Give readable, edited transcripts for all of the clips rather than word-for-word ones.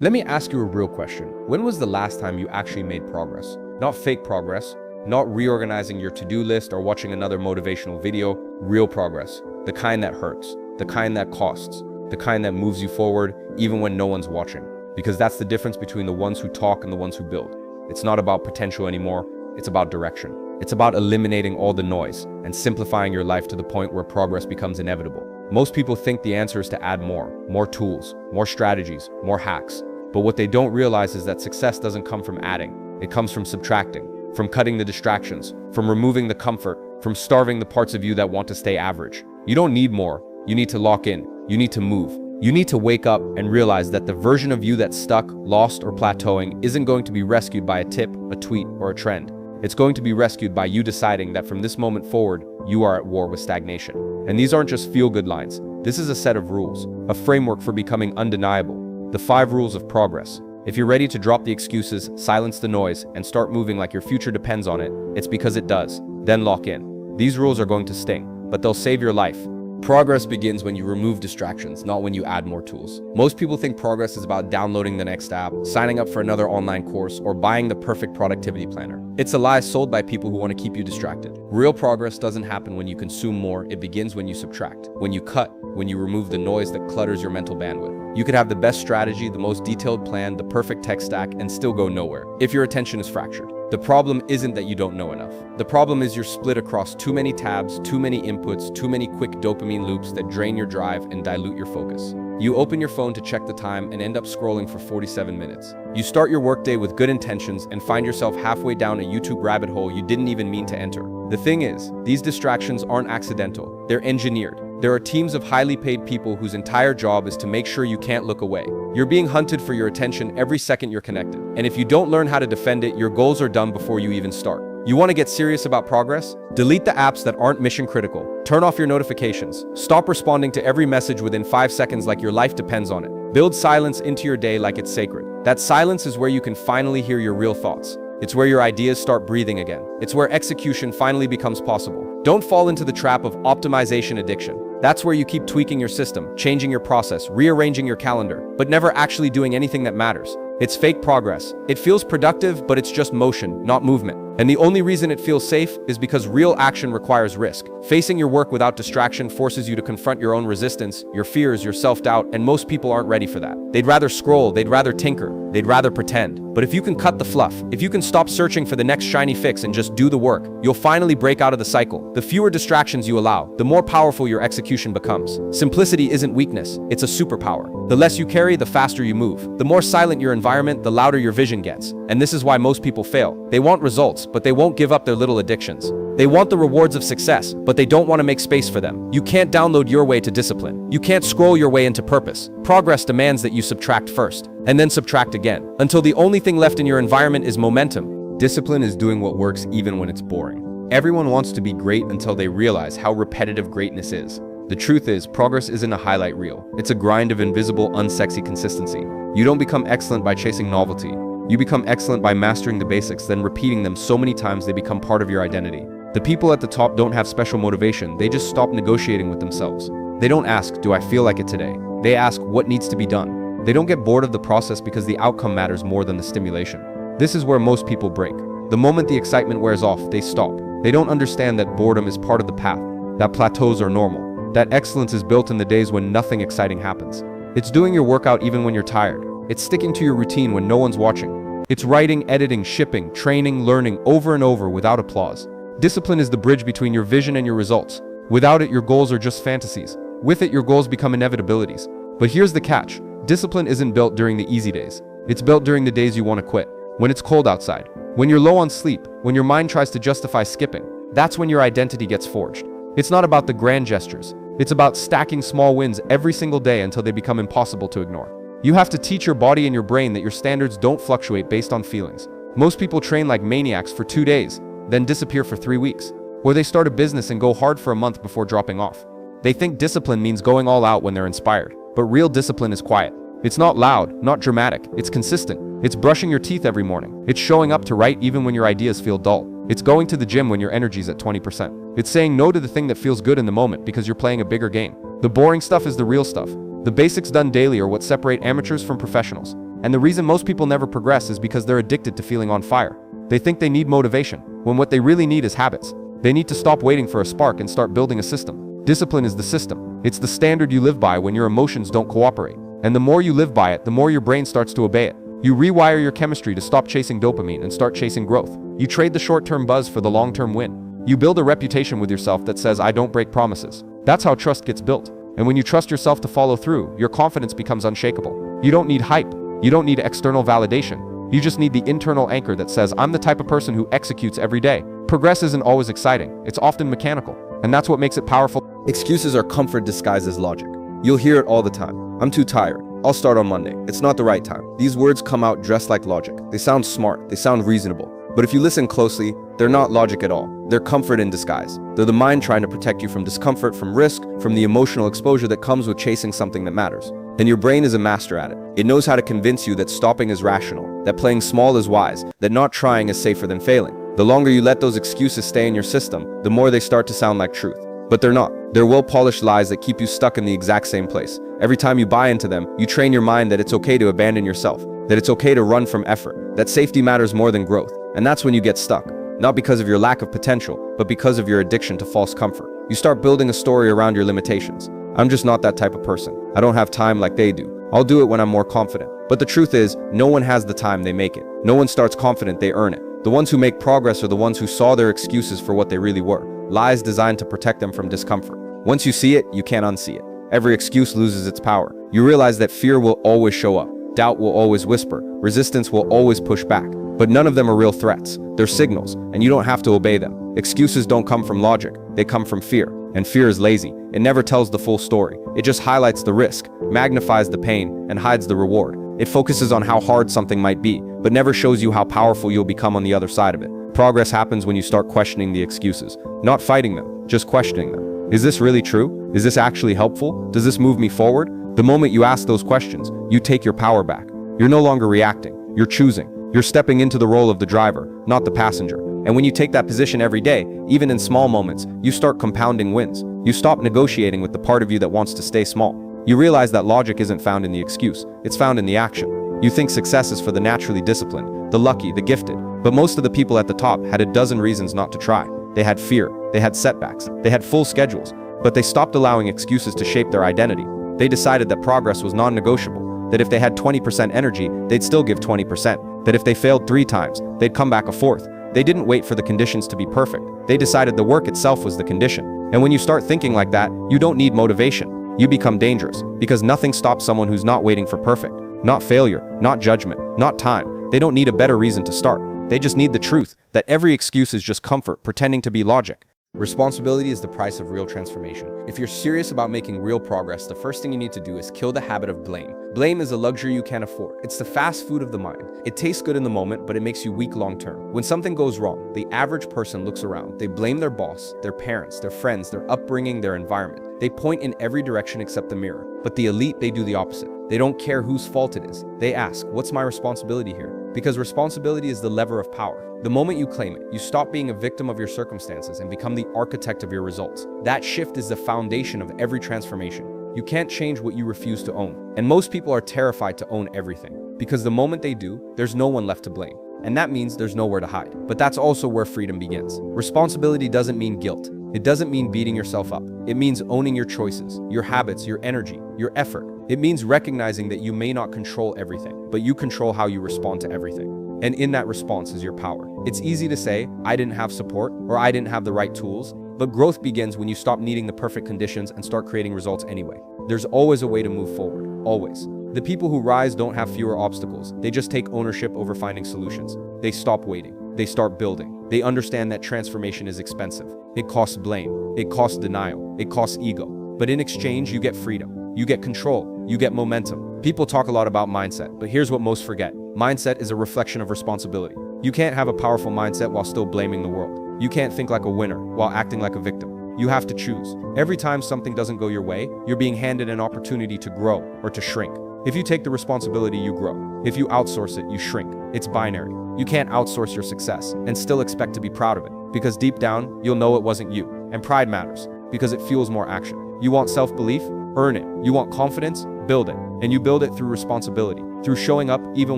Let me ask you a real question. When was the last time you actually made progress? Not fake progress, not reorganizing your to-do list or watching another motivational video, real progress. The kind that hurts, the kind that costs, the kind that moves you forward even when no one's watching. Because that's the difference between the ones who talk and the ones who build. It's not about potential anymore, it's about direction. It's about eliminating all the noise and simplifying your life to the point where progress becomes inevitable. Most people think the answer is to add more tools, more strategies, more hacks. But what they don't realize is that success doesn't come from adding. It comes from subtracting, from cutting the distractions, from removing the comfort, from starving the parts of you that want to stay average. You don't need more. You need to lock in. You need to move. You need to wake up and realize that the version of you that's stuck, lost, or plateauing isn't going to be rescued by a tip, a tweet, or a trend. It's going to be rescued by you deciding that from this moment forward, you are at war with stagnation. And these aren't just feel-good lines. This is a set of rules, a framework for becoming undeniable. The 5 rules of progress. If you're ready to drop the excuses, silence the noise, and start moving like your future depends on it, it's because it does. Then lock in. These rules are going to sting, but they'll save your life. Progress begins when you remove distractions, not when you add more tools. Most people think progress is about downloading the next app, signing up for another online course, or buying the perfect productivity planner. It's a lie sold by people who want to keep you distracted. Real progress doesn't happen when you consume more, it begins when you subtract, when you cut, when you remove the noise that clutters your mental bandwidth. You could have the best strategy, the most detailed plan, the perfect tech stack, and still go nowhere if your attention is fractured. The problem isn't that you don't know enough. The problem is you're split across too many tabs, too many inputs, too many quick dopamine loops that drain your drive and dilute your focus. You open your phone to check the time and end up scrolling for 47 minutes. You start your workday with good intentions and find yourself halfway down a YouTube rabbit hole you didn't even mean to enter. The thing is, these distractions aren't accidental, they're engineered. There are teams of highly paid people whose entire job is to make sure you can't look away. You're being hunted for your attention every second you're connected. And if you don't learn how to defend it, your goals are done before you even start. You want to get serious about progress? Delete the apps that aren't mission critical. Turn off your notifications. Stop responding to every message within 5 seconds like your life depends on it. Build silence into your day like it's sacred. That silence is where you can finally hear your real thoughts. It's where your ideas start breathing again. It's where execution finally becomes possible. Don't fall into the trap of optimization addiction. That's where you keep tweaking your system, changing your process, rearranging your calendar, but never actually doing anything that matters. It's fake progress. It feels productive, but it's just motion, not movement. And the only reason it feels safe is because real action requires risk. Facing your work without distraction forces you to confront your own resistance, your fears, your self-doubt, and most people aren't ready for that. They'd rather scroll, they'd rather tinker, they'd rather pretend. But if you can cut the fluff, if you can stop searching for the next shiny fix and just do the work, you'll finally break out of the cycle. The fewer distractions you allow, the more powerful your execution becomes. Simplicity isn't weakness, it's a superpower. The less you carry, the faster you move. The more silent your environment, the louder your vision gets. And this is why most people fail. They want results, but they won't give up their little addictions. They want the rewards of success, but they don't want to make space for them. You can't download your way to discipline. You can't scroll your way into purpose. Progress demands that you subtract first, and then subtract again, until the only thing left in your environment is momentum. Discipline is doing what works even when it's boring. Everyone wants to be great until they realize how repetitive greatness is. The truth is, progress isn't a highlight reel. It's a grind of invisible, unsexy consistency. You don't become excellent by chasing novelty. You become excellent by mastering the basics, then repeating them so many times they become part of your identity. The people at the top don't have special motivation, they just stop negotiating with themselves. They don't ask, do I feel like it today? They ask, what needs to be done? They don't get bored of the process because the outcome matters more than the stimulation. This is where most people break. The moment the excitement wears off, they stop. They don't understand that boredom is part of the path, that plateaus are normal, that excellence is built in the days when nothing exciting happens. It's doing your workout even when you're tired. It's sticking to your routine when no one's watching. It's writing, editing, shipping, training, learning over and over without applause. Discipline is the bridge between your vision and your results. Without it, your goals are just fantasies. With it, your goals become inevitabilities. But here's the catch. Discipline isn't built during the easy days. It's built during the days you want to quit. When it's cold outside. When you're low on sleep. When your mind tries to justify skipping. That's when your identity gets forged. It's not about the grand gestures. It's about stacking small wins every single day until they become impossible to ignore. You have to teach your body and your brain that your standards don't fluctuate based on feelings. Most people train like maniacs for 2 days, then disappear for 3 weeks. Or they start a business and go hard for a month before dropping off. They think discipline means going all out when they're inspired. But real discipline is quiet. It's not loud, not dramatic, it's consistent. It's brushing your teeth every morning. It's showing up to write even when your ideas feel dull. It's going to the gym when your energy's at 20%. It's saying no to the thing that feels good in the moment because you're playing a bigger game. The boring stuff is the real stuff. The basics done daily are what separate amateurs from professionals. And the reason most people never progress is because they're addicted to feeling on fire. They think they need motivation, when what they really need is habits. They need to stop waiting for a spark and start building a system. Discipline is the system. It's the standard you live by when your emotions don't cooperate. And the more you live by it, the more your brain starts to obey it. You rewire your chemistry to stop chasing dopamine and start chasing growth. You trade the short-term buzz for the long-term win. You build a reputation with yourself that says, "I don't break promises." That's how trust gets built. And when you trust yourself to follow through, your confidence becomes unshakable. You don't need hype. You don't need external validation. You just need the internal anchor that says, "I'm the type of person who executes every day." Progress isn't always exciting. It's often mechanical. And that's what makes it powerful. Excuses are comfort disguised as logic. You'll hear it all the time. "I'm too tired. I'll start on Monday. It's not the right time." These words come out dressed like logic. They sound smart. They sound reasonable. But if you listen closely, they're not logic at all. They're comfort in disguise. They're the mind trying to protect you from discomfort, from risk, from the emotional exposure that comes with chasing something that matters. And your brain is a master at it. It knows how to convince you that stopping is rational, that playing small is wise, that not trying is safer than failing. The longer you let those excuses stay in your system, the more they start to sound like truth. But they're not. They're well-polished lies that keep you stuck in the exact same place. Every time you buy into them, you train your mind that it's okay to abandon yourself, that it's okay to run from effort, that safety matters more than growth. And that's when you get stuck. Not because of your lack of potential, but because of your addiction to false comfort. You start building a story around your limitations. "I'm just not that type of person. I don't have time like they do. I'll do it when I'm more confident." But the truth is, no one has the time, they make it. No one starts confident, they earn it. The ones who make progress are the ones who saw their excuses for what they really were. Lies designed to protect them from discomfort. Once you see it, you can't unsee it. Every excuse loses its power. You realize that fear will always show up. Doubt will always whisper. Resistance will always push back. But none of them are real threats. They're signals, and you don't have to obey them. Excuses don't come from logic. They come from fear. And fear is lazy. It never tells the full story. It just highlights the risk, magnifies the pain, and hides the reward. It focuses on how hard something might be, but never shows you how powerful you'll become on the other side of it. Progress happens when you start questioning the excuses. Not fighting them, just questioning them. Is this really true? Is this actually helpful? Does this move me forward? The moment you ask those questions, you take your power back. You're no longer reacting. You're choosing. You're stepping into the role of the driver, not the passenger. And when you take that position every day, even in small moments, you start compounding wins. You stop negotiating with the part of you that wants to stay small. You realize that logic isn't found in the excuse, it's found in the action. You think success is for the naturally disciplined, the lucky, the gifted. But most of the people at the top had a dozen reasons not to try. They had fear, they had setbacks, they had full schedules, but they stopped allowing excuses to shape their identity. They decided that progress was non-negotiable, that if they had 20% energy, they'd still give 20%, that if they failed 3 times, they'd come back a 4th. They didn't wait for the conditions to be perfect. They decided the work itself was the condition. And when you start thinking like that, you don't need motivation. You become dangerous, because nothing stops someone who's not waiting for perfect. Not failure, not judgment, not time. They don't need a better reason to start. They just need the truth that every excuse is just comfort pretending to be logic. Responsibility is the price of real transformation. If you're serious about making real progress, the first thing you need to do is kill the habit of blame. Blame is a luxury you can't afford. It's the fast food of the mind. It tastes good in the moment, but it makes you weak long term. When something goes wrong, the average person looks around. They blame their boss, their parents, their friends, their upbringing, their environment. They point in every direction except the mirror. But the elite, they do the opposite. They don't care whose fault it is. They ask, what's my responsibility here? Because responsibility is the lever of power. The moment you claim it, you stop being a victim of your circumstances and become the architect of your results. That shift is the foundation of every transformation. You can't change what you refuse to own. And most people are terrified to own everything, because the moment they do, there's no one left to blame. And that means there's nowhere to hide. But that's also where freedom begins. Responsibility doesn't mean guilt. It doesn't mean beating yourself up. It means owning your choices, your habits, your energy, your effort. It means recognizing that you may not control everything, but you control how you respond to everything. And in that response is your power. It's easy to say, I didn't have support, or I didn't have the right tools, but growth begins when you stop needing the perfect conditions and start creating results anyway. There's always a way to move forward, always. The people who rise don't have fewer obstacles. They just take ownership over finding solutions. They stop waiting. They start building. They understand that transformation is expensive. It costs blame. It costs denial. It costs ego. But in exchange, you get freedom. You get control. You get momentum. People talk a lot about mindset, but here's what most forget. Mindset is a reflection of responsibility. You can't have a powerful mindset while still blaming the world. You can't think like a winner while acting like a victim. You have to choose. Every time something doesn't go your way, you're being handed an opportunity to grow or to shrink. If you take the responsibility, you grow. If you outsource it, you shrink. It's binary. You can't outsource your success and still expect to be proud of it, because deep down, you'll know it wasn't you. And pride matters, because it fuels more action. You want self-belief? Earn it. You want confidence? Build it. And you build it through responsibility, through showing up even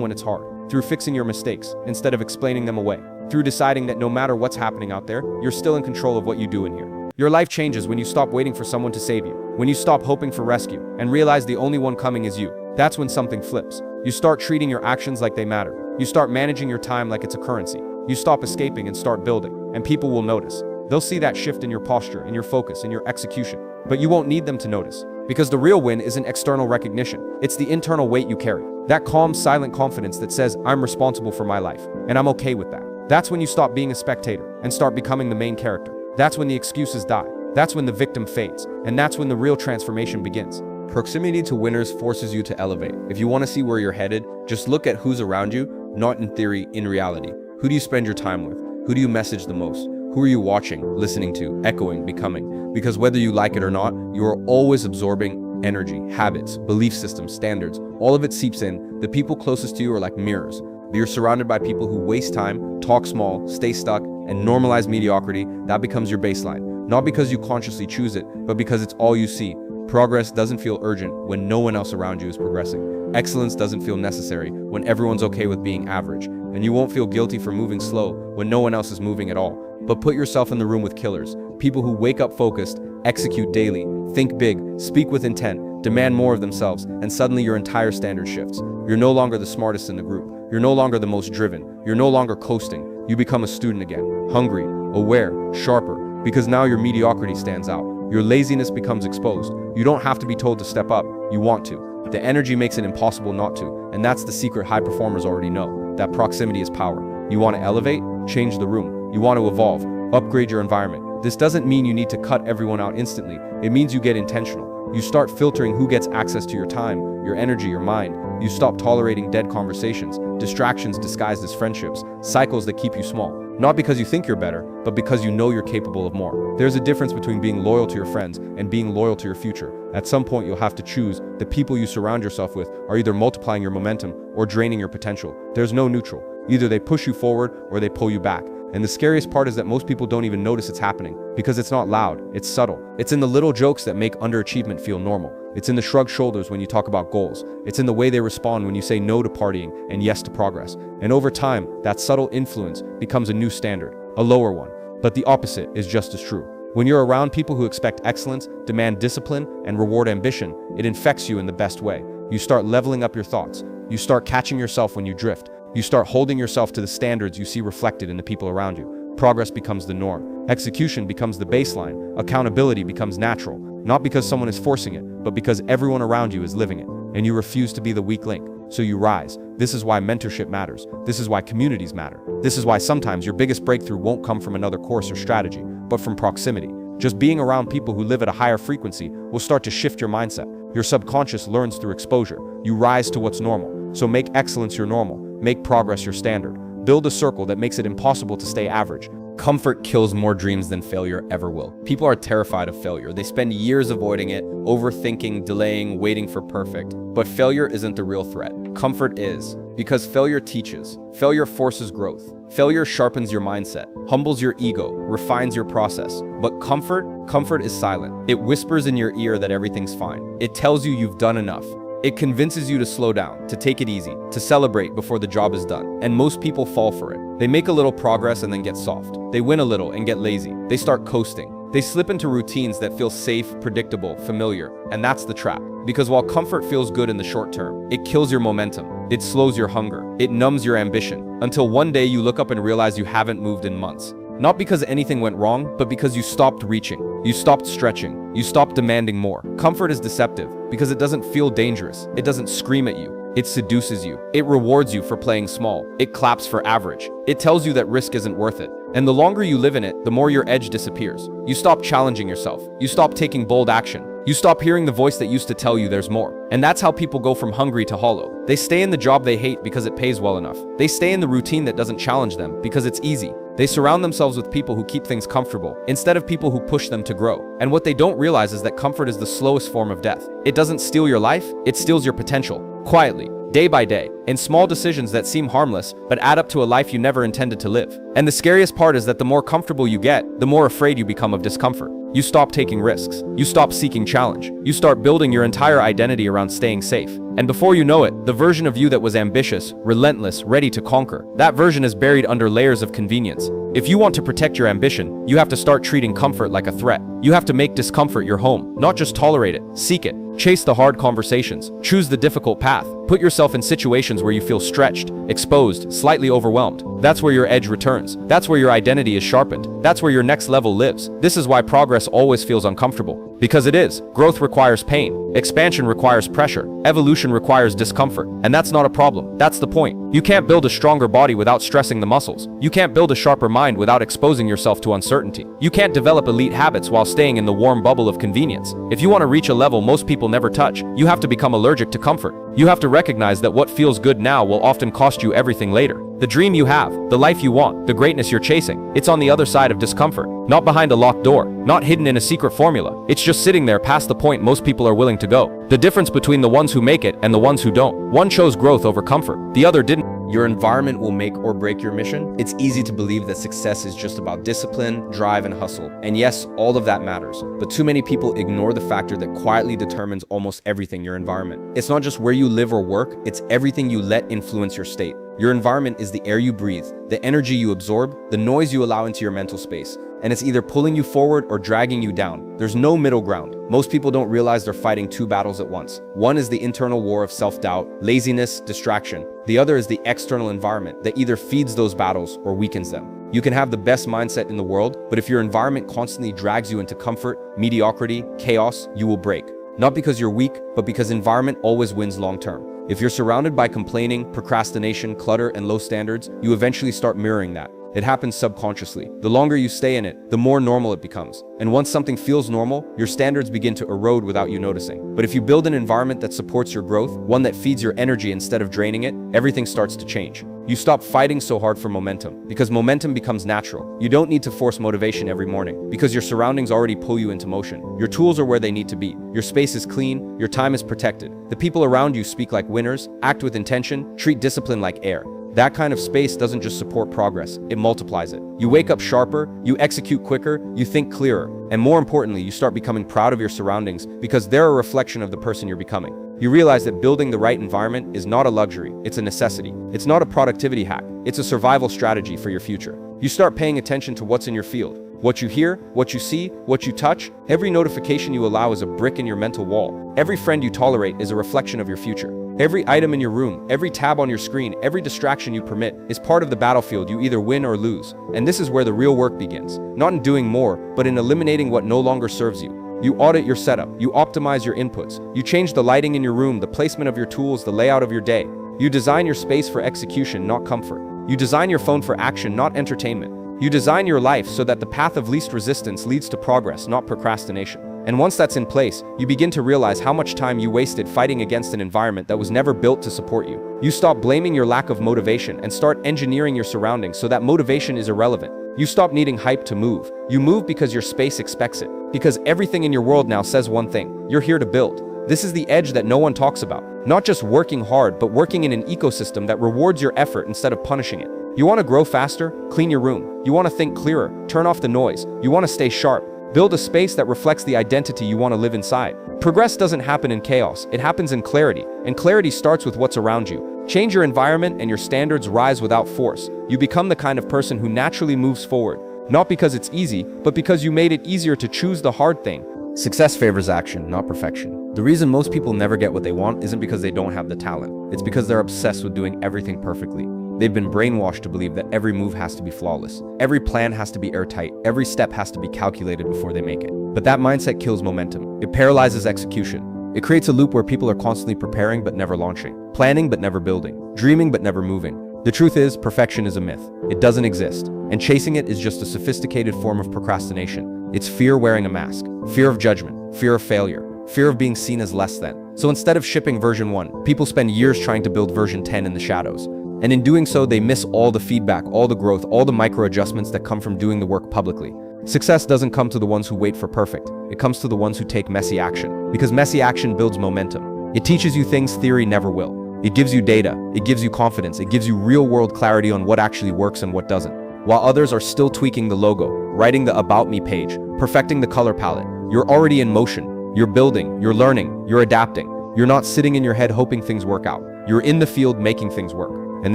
when it's hard, through fixing your mistakes instead of explaining them away, through deciding that no matter what's happening out there, you're still in control of what you do in here. Your life changes when you stop waiting for someone to save you, when you stop hoping for rescue and realize the only one coming is you. That's when something flips. You start treating your actions like they matter. You start managing your time like it's a currency. You stop escaping and start building, and people will notice. They'll see that shift in your posture, in your focus, in your execution. But you won't need them to notice, because the real win isn't external recognition. It's the internal weight you carry. That calm, silent confidence that says, I'm responsible for my life, and I'm okay with that. That's when you stop being a spectator and start becoming the main character. That's when the excuses die. That's when the victim fades. And that's when the real transformation begins. Proximity to winners forces you to elevate. If you want to see where you're headed, just look at who's around you, not in theory, in reality. Who do you spend your time with? Who do you message the most? Who are you watching, listening to, echoing, becoming? Because whether you like it or not, you are always absorbing energy, habits, belief systems, standards. All of it seeps in. The people closest to you are like mirrors. You're surrounded by people who waste time, talk small, stay stuck, and normalize mediocrity. That becomes your baseline. Not because you consciously choose it, but because it's all you see. Progress doesn't feel urgent when no one else around you is progressing. Excellence doesn't feel necessary when everyone's okay with being average. And you won't feel guilty for moving slow when no one else is moving at all. But put yourself in the room with killers, people who wake up focused, execute daily, think big, speak with intent, demand more of themselves, and suddenly your entire standard shifts. You're no longer the smartest in the group. You're no longer the most driven. You're no longer coasting. You become a student again, hungry, aware, sharper, because now your mediocrity stands out. Your laziness becomes exposed. You don't have to be told to step up. You want to. The energy makes it impossible not to, and that's the secret high performers already know, that proximity is power. You want to elevate? Change the room. You want to evolve? Upgrade your environment. This doesn't mean you need to cut everyone out instantly. It means you get intentional. You start filtering who gets access to your time, your energy, your mind. You stop tolerating dead conversations, distractions disguised as friendships, cycles that keep you small. Not because you think you're better, but because you know you're capable of more. There's a difference between being loyal to your friends and being loyal to your future. At some point, you'll have to choose. The people you surround yourself with are either multiplying your momentum or draining your potential. There's no neutral. Either they push you forward or they pull you back. And the scariest part is that most people don't even notice it's happening because it's not loud, it's subtle. It's in the little jokes that make underachievement feel normal. It's in the shrugged shoulders when you talk about goals. It's in the way they respond when you say no to partying and yes to progress. And over time, that subtle influence becomes a new standard, a lower one. But the opposite is just as true. When you're around people who expect excellence, demand discipline, and reward ambition, it infects you in the best way. You start leveling up your thoughts. You start catching yourself when you drift. You start holding yourself to the standards you see reflected in the people around you. Progress becomes the norm. Execution becomes the baseline. Accountability becomes natural. Not because someone is forcing it, but because everyone around you is living it. And you refuse to be the weak link. So you rise. This is why mentorship matters. This is why communities matter. This is why sometimes your biggest breakthrough won't come from another course or strategy, but from proximity. Just being around people who live at a higher frequency will start to shift your mindset. Your subconscious learns through exposure. You rise to what's normal. So make excellence your normal. Make progress your standard. Build a circle that makes it impossible to stay average. Comfort kills more dreams than failure ever will. People are terrified of failure. They spend years avoiding it, overthinking, delaying, waiting for perfect. But failure isn't the real threat. Comfort is. Because failure teaches. Failure forces growth. Failure sharpens your mindset, humbles your ego, refines your process. But comfort is silent. It whispers in your ear that everything's fine. It tells you you've done enough. It convinces you to slow down, to take it easy, to celebrate before the job is done. And most people fall for it. They make a little progress and then get soft. They win a little and get lazy. They start coasting. They slip into routines that feel safe, predictable, familiar. And that's the trap. Because while comfort feels good in the short term, it kills your momentum. It slows your hunger. It numbs your ambition. Until one day you look up and realize you haven't moved in months. Not because anything went wrong, but because you stopped reaching. You stopped stretching. You stopped demanding more. Comfort is deceptive because it doesn't feel dangerous. It doesn't scream at you. It seduces you. It rewards you for playing small. It claps for average. It tells you that risk isn't worth it. And the longer you live in it, the more your edge disappears. You stop challenging yourself. You stop taking bold action. You stop hearing the voice that used to tell you there's more. And that's how people go from hungry to hollow. They stay in the job they hate because it pays well enough. They stay in the routine that doesn't challenge them because it's easy. They surround themselves with people who keep things comfortable instead of people who push them to grow. And what they don't realize is that comfort is the slowest form of death. It doesn't steal your life, it steals your potential. Quietly, day by day, in small decisions that seem harmless but add up to a life you never intended to live. And the scariest part is that the more comfortable you get, the more afraid you become of discomfort. You stop taking risks. You stop seeking challenge. You start building your entire identity around staying safe. And before you know it, the version of you that was ambitious, relentless, ready to conquer, that version is buried under layers of convenience. If you want to protect your ambition, you have to start treating comfort like a threat. You have to make discomfort your home, not just tolerate it, seek it. Chase the hard conversations. Choose the difficult path. Put yourself in situations where you feel stretched, exposed, slightly overwhelmed. That's where your edge returns. That's where your identity is sharpened. That's where your next level lives. This is why progress always feels uncomfortable. Because it is. Growth requires pain. Expansion requires pressure. Evolution requires discomfort. And that's not a problem. That's the point. You can't build a stronger body without stressing the muscles. You can't build a sharper mind without exposing yourself to uncertainty. You can't develop elite habits while staying in the warm bubble of convenience. If you want to reach a level most people never touch, you have to become allergic to comfort. You have to recognize that what feels good now will often cost you everything later. The dream you have, the life you want, the greatness you're chasing, it's on the other side of discomfort. Not behind a locked door, not hidden in a secret formula. It's just sitting there past the point most people are willing to go. The difference between the ones who make it and the ones who don't. One chose growth over comfort, the other didn't. Your environment will make or break your mission. It's easy to believe that success is just about discipline, drive, and hustle. And yes, all of that matters. But too many people ignore the factor that quietly determines almost everything: your environment. It's not just where you live or work, it's everything you let influence your state. Your environment is the air you breathe, the energy you absorb, the noise you allow into your mental space. And it's either pulling you forward or dragging you down. There's no middle ground. Most people don't realize they're fighting two battles at once. One is the internal war of self-doubt, laziness, distraction. The other is the external environment that either feeds those battles or weakens them. You can have the best mindset in the world, but if your environment constantly drags you into comfort, mediocrity, chaos, you will break. Not because you're weak, but because environment always wins long term. If you're surrounded by complaining, procrastination, clutter, and low standards, you eventually start mirroring that. It happens subconsciously. The longer you stay in it, the more normal it becomes. And once something feels normal, your standards begin to erode without you noticing. But if you build an environment that supports your growth, one that feeds your energy instead of draining it, everything starts to change. You stop fighting so hard for momentum, because momentum becomes natural. You don't need to force motivation every morning, because your surroundings already pull you into motion. Your tools are where they need to be. Your space is clean, your time is protected. The people around you speak like winners, act with intention, treat discipline like air. That kind of space doesn't just support progress, it multiplies it. You wake up sharper, you execute quicker, you think clearer, and more importantly, you start becoming proud of your surroundings because they're a reflection of the person you're becoming. You realize that building the right environment is not a luxury, it's a necessity. It's not a productivity hack, it's a survival strategy for your future. You start paying attention to what's in your field. What you hear, what you see, what you touch, every notification you allow is a brick in your mental wall. Every friend you tolerate is a reflection of your future. Every item in your room, every tab on your screen, every distraction you permit is part of the battlefield you either win or lose. And this is where the real work begins. Not in doing more, but in eliminating what no longer serves you. You audit your setup, you optimize your inputs, you change the lighting in your room, the placement of your tools, the layout of your day. You design your space for execution, not comfort. You design your phone for action, not entertainment. You design your life so that the path of least resistance leads to progress, not procrastination. And once that's in place, you begin to realize how much time you wasted fighting against an environment that was never built to support you. You stop blaming your lack of motivation and start engineering your surroundings so that motivation is irrelevant. You stop needing hype to move. You move because your space expects it. Because everything in your world now says one thing: you're here to build. This is the edge that no one talks about. Not just working hard, but working in an ecosystem that rewards your effort instead of punishing it. You want to grow faster? Clean your room. You want to think clearer? Turn off the noise. You want to stay sharp? Build a space that reflects the identity you want to live inside. Progress doesn't happen in chaos, it happens in clarity, and clarity starts with what's around you. Change your environment and your standards rise without force. You become the kind of person who naturally moves forward, not because it's easy, but because you made it easier to choose the hard thing. Success favors action, not perfection. The reason most people never get what they want isn't because they don't have the talent. It's because they're obsessed with doing everything perfectly. They've been brainwashed to believe that every move has to be flawless. Every plan has to be airtight. Every step has to be calculated before they make it. But that mindset kills momentum. It paralyzes execution. It creates a loop where people are constantly preparing but never launching, planning but never building, dreaming but never moving. The truth is, perfection is a myth. It doesn't exist. And chasing it is just a sophisticated form of procrastination. It's fear wearing a mask. Fear of judgment. Fear of failure. Fear of being seen as less than. So instead of shipping version 1, people spend years trying to build version 10 in the shadows. And in doing so, they miss all the feedback, all the growth, all the micro adjustments that come from doing the work publicly. Success doesn't come to the ones who wait for perfect. It comes to the ones who take messy action. Because messy action builds momentum. It teaches you things theory never will. It gives you data. It gives you confidence. It gives you real-world clarity on what actually works and what doesn't. While others are still tweaking the logo, writing the About Me page, perfecting the color palette. You're already in motion. You're building, you're learning, you're adapting. You're not sitting in your head hoping things work out. You're in the field making things work. And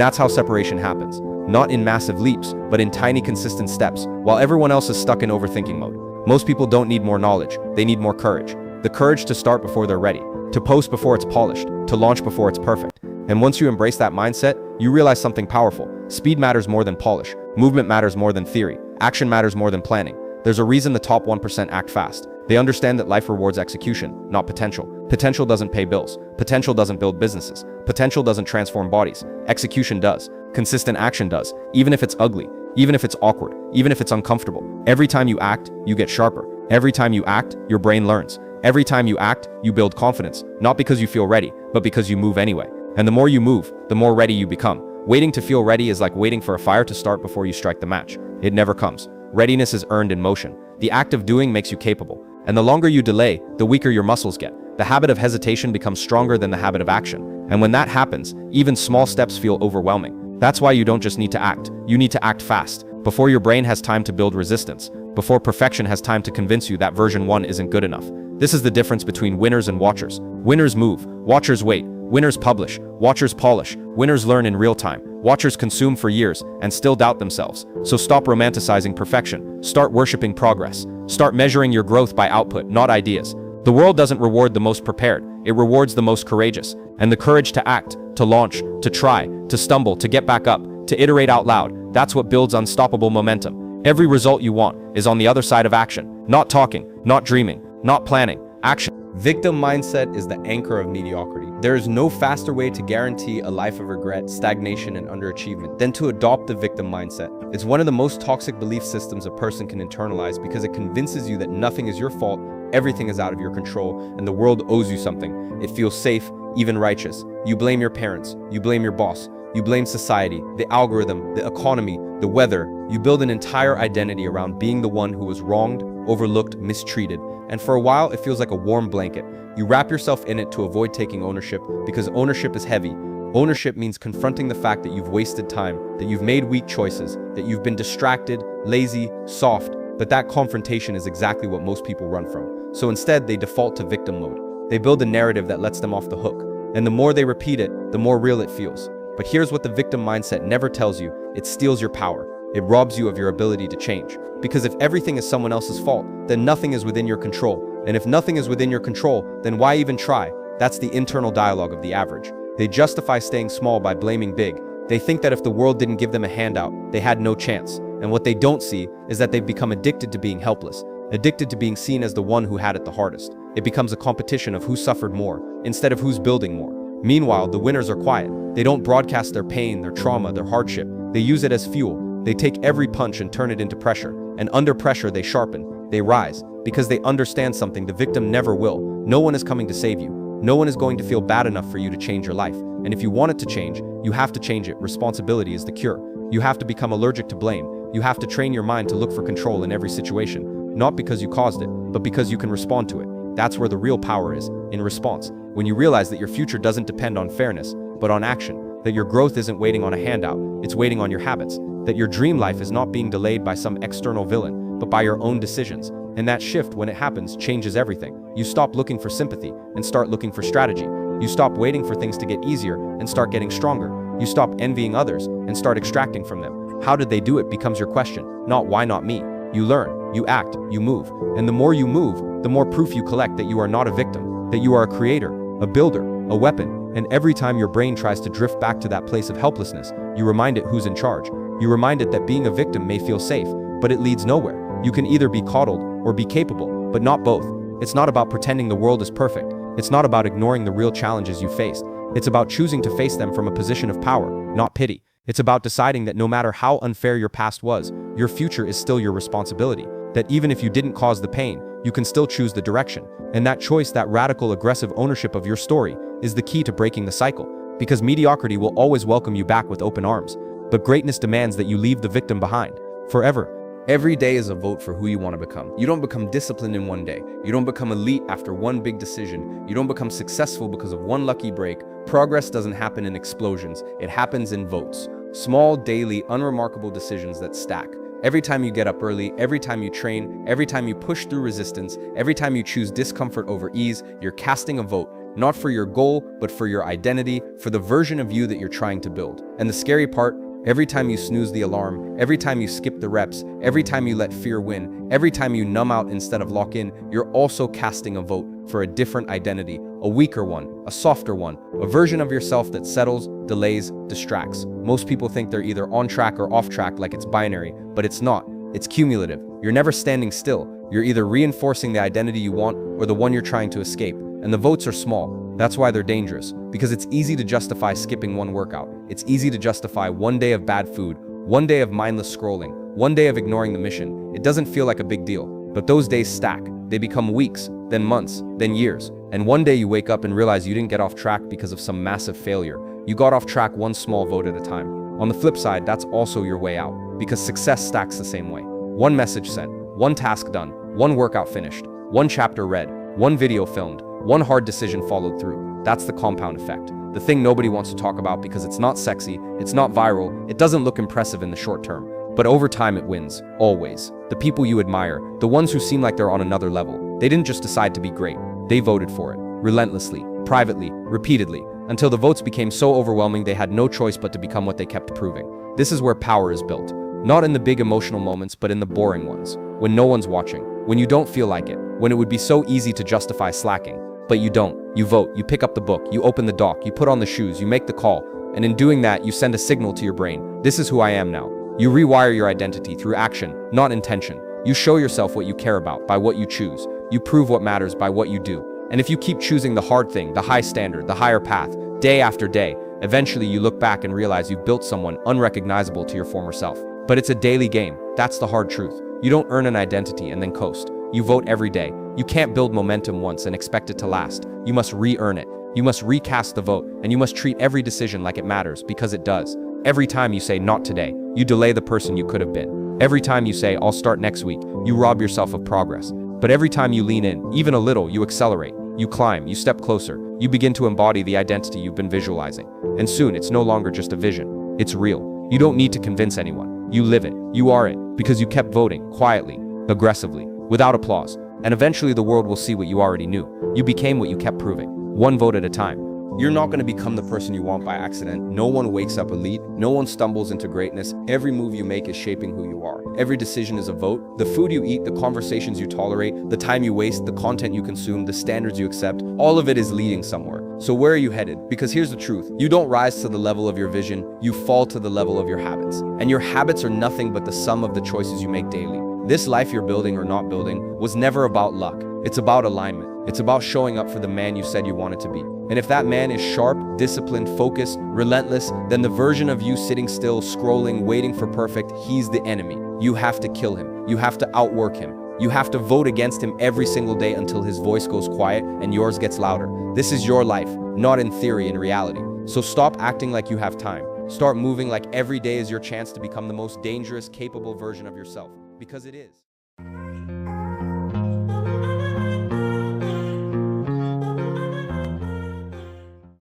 that's how separation happens. Not in massive leaps, but in tiny consistent steps, while everyone else is stuck in overthinking mode. Most people don't need more knowledge, they need more courage. The courage to start before they're ready, to post before it's polished, to launch before it's perfect. And once you embrace that mindset, you realize something powerful. Speed matters more than polish. Movement matters more than theory. Action matters more than planning. There's a reason the top 1% act fast. They understand that life rewards execution, not potential. Potential doesn't pay bills. Potential doesn't build businesses. Potential doesn't transform bodies. Execution does. Consistent action does. Even if it's ugly, even if it's awkward, even if it's uncomfortable. Every time you act, you get sharper. Every time you act, your brain learns. Every time you act, you build confidence, not because you feel ready, but because you move anyway. And the more you move, the more ready you become. Waiting to feel ready is like waiting for a fire to start before you strike the match. It never comes. Readiness is earned in motion. The act of doing makes you capable. And the longer you delay, the weaker your muscles get. The habit of hesitation becomes stronger than the habit of action. And when that happens, even small steps feel overwhelming. That's why you don't just need to act. You need to act fast, before your brain has time to build resistance, before perfection has time to convince you that version 1 isn't good enough. This is the difference between winners and watchers. Winners move, watchers wait. Winners publish, watchers polish. Winners learn in real time. Watchers consume for years and still doubt themselves. So stop romanticizing perfection. Start worshiping progress. Start measuring your growth by output, not ideas. The world doesn't reward the most prepared. It rewards the most courageous. And the courage to act, to launch, to try, to stumble, to get back up, to iterate out loud, that's what builds unstoppable momentum. Every result you want is on the other side of action. Not talking, not dreaming, not planning. Action. Victim mindset is the anchor of mediocrity. There is no faster way to guarantee a life of regret, stagnation, and underachievement than to adopt the victim mindset. It's one of the most toxic belief systems a person can internalize because it convinces you that nothing is your fault, everything is out of your control, and the world owes you something. It feels safe, even righteous. You blame your parents, you blame your boss, you blame society, the algorithm, the economy, the weather. You build an entire identity around being the one who was wronged, overlooked, mistreated. And for a while, it feels like a warm blanket. You wrap yourself in it to avoid taking ownership because ownership is heavy. Ownership means confronting the fact that you've wasted time, that you've made weak choices, that you've been distracted, lazy, soft. But that confrontation is exactly what most people run from. So instead, they default to victim mode. They build a narrative that lets them off the hook. And the more they repeat it, the more real it feels. But here's what the victim mindset never tells you. It steals your power. It robs you of your ability to change. Because if everything is someone else's fault, then nothing is within your control. And if nothing is within your control, then why even try? That's the internal dialogue of the average. They justify staying small by blaming big. They think that if the world didn't give them a handout, they had no chance. And what they don't see is that they've become addicted to being helpless, addicted to being seen as the one who had it the hardest. It becomes a competition of who suffered more, instead of who's building more. Meanwhile, the winners are quiet. They don't broadcast their pain, their trauma, their hardship. They use it as fuel. They take every punch and turn it into pressure. And under pressure, they sharpen. They rise. Because they understand something the victim never will. No one is coming to save you. No one is going to feel bad enough for you to change your life. And if you want it to change, you have to change it. Responsibility is the cure. You have to become allergic to blame. You have to train your mind to look for control in every situation. Not because you caused it, but because you can respond to it. That's where the real power is, in response. When you realize that your future doesn't depend on fairness, but on action. That your growth isn't waiting on a handout, it's waiting on your habits. That your dream life is not being delayed by some external villain, but by your own decisions. And that shift, when it happens, changes everything. You stop looking for sympathy and start looking for strategy. You stop waiting for things to get easier and start getting stronger. You stop envying others and start extracting from them. How did they do it becomes your question, not why not me. You learn, you act, you move. And the more you move, the more proof you collect that you are not a victim, that you are a creator, a builder, a weapon. And every time your brain tries to drift back to that place of helplessness, you remind it who's in charge. You remind it that being a victim may feel safe, but it leads nowhere. You can either be coddled or be capable, but not both. It's not about pretending the world is perfect. It's not about ignoring the real challenges you faced. It's about choosing to face them from a position of power, not pity. It's about deciding that no matter how unfair your past was, your future is still your responsibility. That even if you didn't cause the pain, you can still choose the direction. And that choice, that radical, aggressive ownership of your story, is the key to breaking the cycle. Because mediocrity will always welcome you back with open arms. But greatness demands that you leave the victim behind, forever. Every day is a vote for who you want to become. You don't become disciplined in one day. You don't become elite after one big decision. You don't become successful because of one lucky break. Progress doesn't happen in explosions. It happens in votes. Small, daily, unremarkable decisions that stack. Every time you get up early, every time you train, every time you push through resistance, every time you choose discomfort over ease, you're casting a vote, not for your goal, but for your identity, for the version of you that you're trying to build. And the scary part, every time you snooze the alarm, every time you skip the reps, every time you let fear win, every time you numb out instead of lock in, you're also casting a vote for a different identity, a weaker one, a softer one, a version of yourself that settles, delays, distracts. Most people think they're either on track or off track, like it's binary, but it's not. It's cumulative. You're never standing still. You're either reinforcing the identity you want or the one you're trying to escape. And the votes are small. That's why they're dangerous. Because it's easy to justify skipping one workout. It's easy to justify one day of bad food, one day of mindless scrolling, one day of ignoring the mission. It doesn't feel like a big deal. But those days stack. They become weeks, then months, then years. And one day you wake up and realize you didn't get off track because of some massive failure. You got off track one small vote at a time. On the flip side, that's also your way out. Because success stacks the same way. One message sent, one task done, one workout finished, one chapter read, one video filmed, one hard decision followed through. That's the compound effect. The thing nobody wants to talk about because it's not sexy, it's not viral, it doesn't look impressive in the short term. But over time it wins, always. The people you admire, the ones who seem like they're on another level, they didn't just decide to be great. They voted for it, relentlessly, privately, repeatedly, until the votes became so overwhelming they had no choice but to become what they kept proving. This is where power is built. Not in the big emotional moments, but in the boring ones. When no one's watching, when you don't feel like it, when it would be so easy to justify slacking. But you don't. You vote, you pick up the book, you open the dock, you put on the shoes, you make the call. And in doing that, you send a signal to your brain. This is who I am now. You rewire your identity through action, not intention. You show yourself what you care about by what you choose. You prove what matters by what you do. And if you keep choosing the hard thing, the high standard, the higher path, day after day, eventually you look back and realize you've built someone unrecognizable to your former self. But it's a daily game. That's the hard truth. You don't earn an identity and then coast. You vote every day. You can't build momentum once and expect it to last. You must re-earn it. You must recast the vote, and you must treat every decision like it matters, because it does. Every time you say, not today, you delay the person you could have been. Every time you say, I'll start next week, you rob yourself of progress. But every time you lean in, even a little, you accelerate. You climb, you step closer. You begin to embody the identity you've been visualizing. And soon, it's no longer just a vision. It's real. You don't need to convince anyone. You live it. You are it. Because you kept voting, quietly, aggressively, without applause. And eventually the world will see what you already knew. You became what you kept proving, one vote at a time. You're not going to become the person you want by accident. No one wakes up elite. No one stumbles into greatness. Every move you make is shaping who you are. Every decision is a vote. The food you eat, the conversations you tolerate, the time you waste, the content you consume, the standards you accept, all of it is leading somewhere. So where are you headed? Because here's the truth. You don't rise to the level of your vision. You fall to the level of your habits. And your habits are nothing but the sum of the choices you make daily. This life you're building or not building was never about luck. It's about alignment. It's about showing up for the man you said you wanted to be. And if that man is sharp, disciplined, focused, relentless, then the version of you sitting still, scrolling, waiting for perfect, he's the enemy. You have to kill him. You have to outwork him. You have to vote against him every single day until his voice goes quiet and yours gets louder. This is your life, not in theory, in reality. So stop acting like you have time. Start moving like every day is your chance to become the most dangerous, capable version of yourself. Because it is.